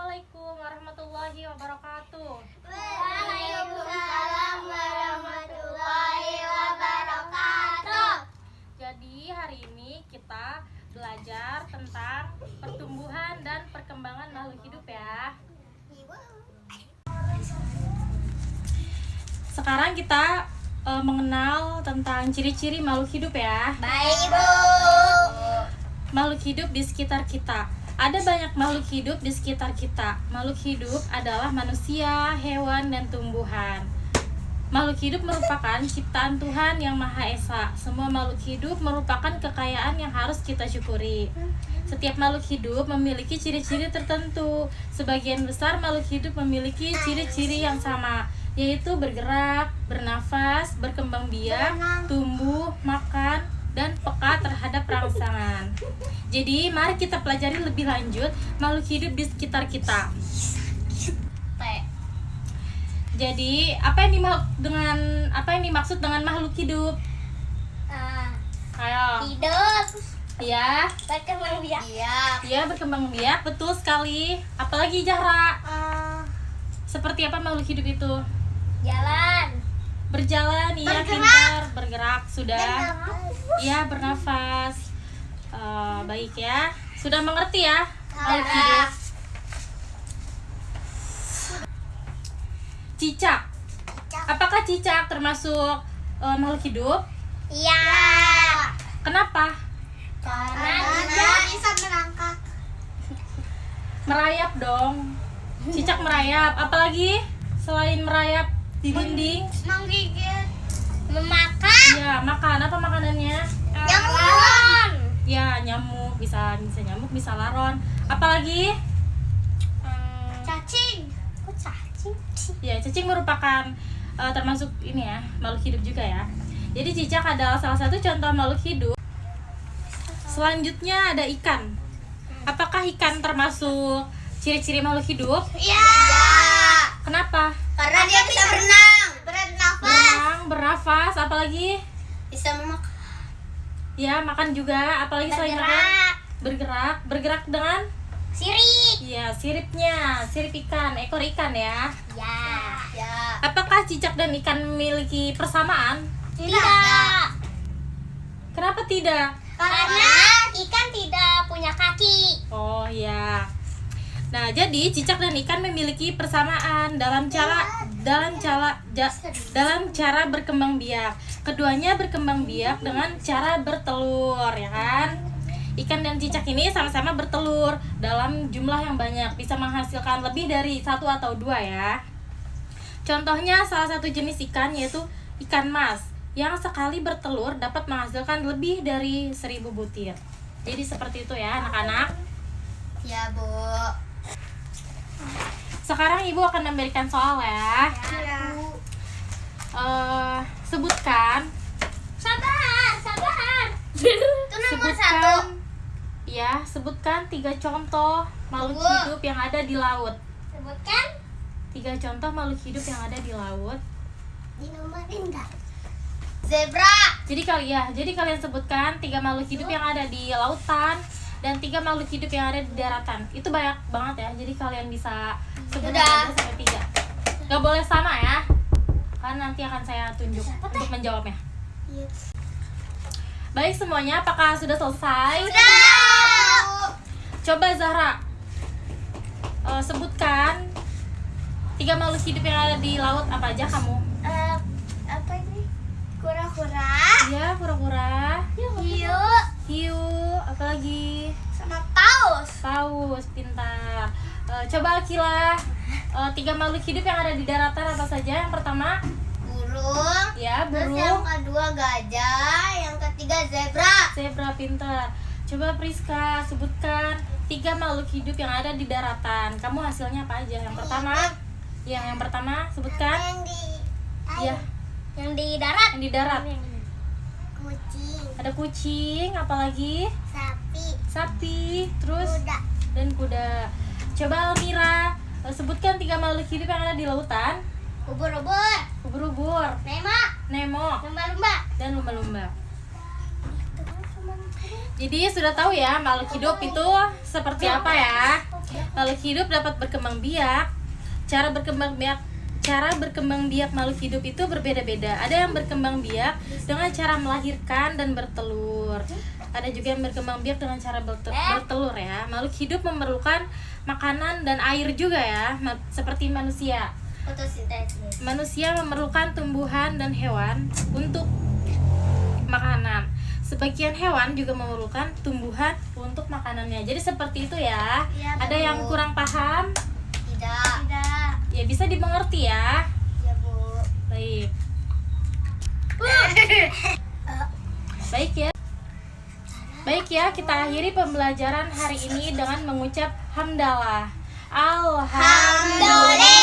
Assalamualaikum warahmatullahi wabarakatuh. Waalaikumsalam warahmatullahi wabarakatuh. Jadi hari ini kita belajar tentang pertumbuhan dan perkembangan makhluk hidup ya. Sekarang kita mengenal tentang ciri-ciri makhluk hidup ya. Baik, Bu. Makhluk hidup di sekitar kita. Ada banyak makhluk hidup di sekitar kita. Makhluk hidup adalah manusia, hewan, dan tumbuhan. Makhluk hidup merupakan ciptaan Tuhan yang Maha Esa. Semua makhluk hidup merupakan kekayaan yang harus kita syukuri. Setiap makhluk hidup memiliki ciri-ciri tertentu. Sebagian besar makhluk hidup memiliki ciri-ciri yang sama, yaitu bergerak, bernafas, berkembang biak, tumbuh, makan, dan peka terhadap rangsangan. Jadi mari kita pelajari lebih lanjut makhluk hidup di sekitar kita. Jadi apa yang dimaksud dengan makhluk hidup? Ayo. Hidup. Ya. Berkembang biak. Ya, berkembang biak, betul sekali. Apalagi Zahra? Seperti apa makhluk hidup itu? Jalan. Berjalan, iya, pintar. Bergerak, sudah. Iya, bernafas. Baik ya. Sudah mengerti ya makhluk hidup? Cicak. Apakah cicak termasuk makhluk hidup? Iya. Kenapa? Karena dia bisa merangkak. Merayap dong. Cicak merayap. Apalagi selain merayap di dinding? Menggigit. Memakan. Ya, makan. Apa makanannya? Laron. Ya, nyamuk. Bisa nyamuk, bisa laron. Apalagi? Cacing. Kok cacing? Ya, cacing merupakan termasuk ini ya, makhluk hidup juga ya. Jadi cicak adalah salah satu contoh makhluk hidup. Selanjutnya ada ikan. Apakah ikan termasuk ciri-ciri makhluk hidup? Iya. Kenapa? Karena dia bisa berenang, bernafas, Berenang, bernafas, apalagi? bisa memakan, Ya, makan juga, apalagi selain makan? Bergerak dengan? sirik. Ya, siripnya, sirip ikan, ekor ikan ya. Ya. Apakah cicak dan ikan memiliki persamaan? Tidak. Kenapa tidak? Karena ikan tidak punya kaki. Oh ya. Nah, jadi cicak dan ikan memiliki persamaan dalam cara berkembang biak. Keduanya berkembang biak dengan cara bertelur, ya kan? Ikan dan cicak ini sama-sama bertelur dalam jumlah yang banyak, bisa menghasilkan lebih dari 1 atau 2 ya. Contohnya salah satu jenis ikan yaitu ikan mas yang sekali bertelur dapat menghasilkan lebih dari 1000 butir. Jadi seperti itu ya anak-anak. Ya, Bu. Sekarang ibu akan memberikan soal ya. Bu. Sebutkan. Sabar. Itu nomor 1. Ya, sebutkan 3 contoh makhluk Tunggu. hidup yang ada di laut. Sebutkan. 3 contoh makhluk hidup yang ada di laut. Dinomorin enggak? Zebra. Jadi kalian sebutkan 3 makhluk hidup yang ada di lautan dan 3 makhluk hidup yang ada di daratan. Itu banyak banget ya. Jadi kalian bisa sebutkan Sudah. aja sampai 3. Gak boleh sama ya. Karena nanti akan saya tunjuk untuk menjawabnya. Iya. Baik semuanya, apakah sudah selesai? Sudah. Coba Zahra sebutkan 3 makhluk hidup yang ada di laut. Apa aja kamu? Apa ini? Kura-kura. Ya, kura-kura, Hiu. apalagi? Sama paus. Paus, pintar. Coba Akila, 3 makhluk hidup yang ada di daratan apa saja? Yang pertama, Burung. ya, Terus yang burung. kedua gajah. Yang ketiga zebra. Zebra, pintar. Coba Priska sebutkan 3 makhluk hidup yang ada di daratan. Kamu hasilnya apa aja? Yang pertama, yang pertama sebutkan. Yang di Ya, Yang di darat. yang di darat. Kucing. Ada kucing, apalagi? Sapi. Sapi, terus Kuda. dan kuda. Coba Almira sebutkan 3 makhluk hidup yang ada di lautan. Ubur-ubur. Ubur-ubur, Nemo, Lumba-lumba. dan lumba-lumba. Jadi sudah tahu ya makhluk hidup itu seperti apa ya? Makhluk hidup dapat berkembang biak. Cara berkembang biak makhluk hidup itu berbeda-beda. Ada yang berkembang biak dengan cara melahirkan dan bertelur. Ada juga yang berkembang biak dengan cara bertelur ya. Makhluk hidup memerlukan makanan dan air juga ya, seperti manusia. Fotosintesis. Manusia memerlukan tumbuhan dan hewan untuk makanan. Sebagian hewan juga memerlukan tumbuhan untuk makanannya. Jadi seperti itu ya. Iya, Ada Bu. yang kurang paham? Tidak. Ya bisa dimengerti ya. Ya, Bu. Baik. Baik ya. Baik ya, kita akhiri pembelajaran hari ini dengan mengucap hamdalah. Alhamdulillah.